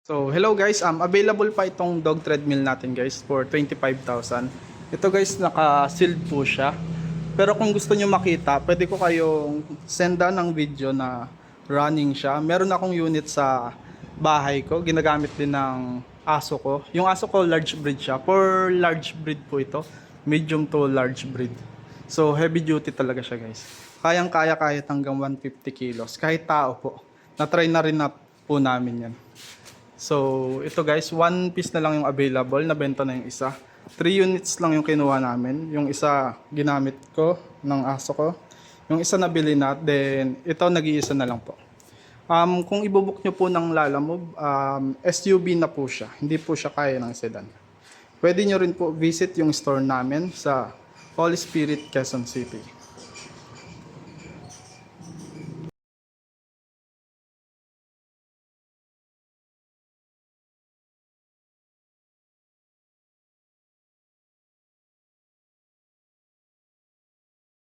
So, hello guys, available pa itong dog treadmill natin guys for 25,000. Ito guys, naka-sealed po siya. Pero kung gusto nyo makita, pwede ko kayong senda ng video na running siya. Meron akong unit sa bahay ko, ginagamit din ng aso ko. Yung aso ko, large breed siya. For large breed po ito, medium to large breed. So, heavy duty talaga siya guys. Kayang-kaya kahit hanggang 150 kilos. Kahit tao po. Na-try na rin na po namin yan. So, ito guys, one piece na lang yung available, nabenta na yung isa. 3 units lang yung kinuha namin. Yung isa ginamit ko ng aso ko. Yung isa nabili na, then ito nag-iisa na lang po. Kung ibubuk nyo po ng Lalamove, SUV na po siya. Hindi po siya kaya ng sedan. Pwede nyo rin po visit yung store namin sa Holy Spirit, Quezon City.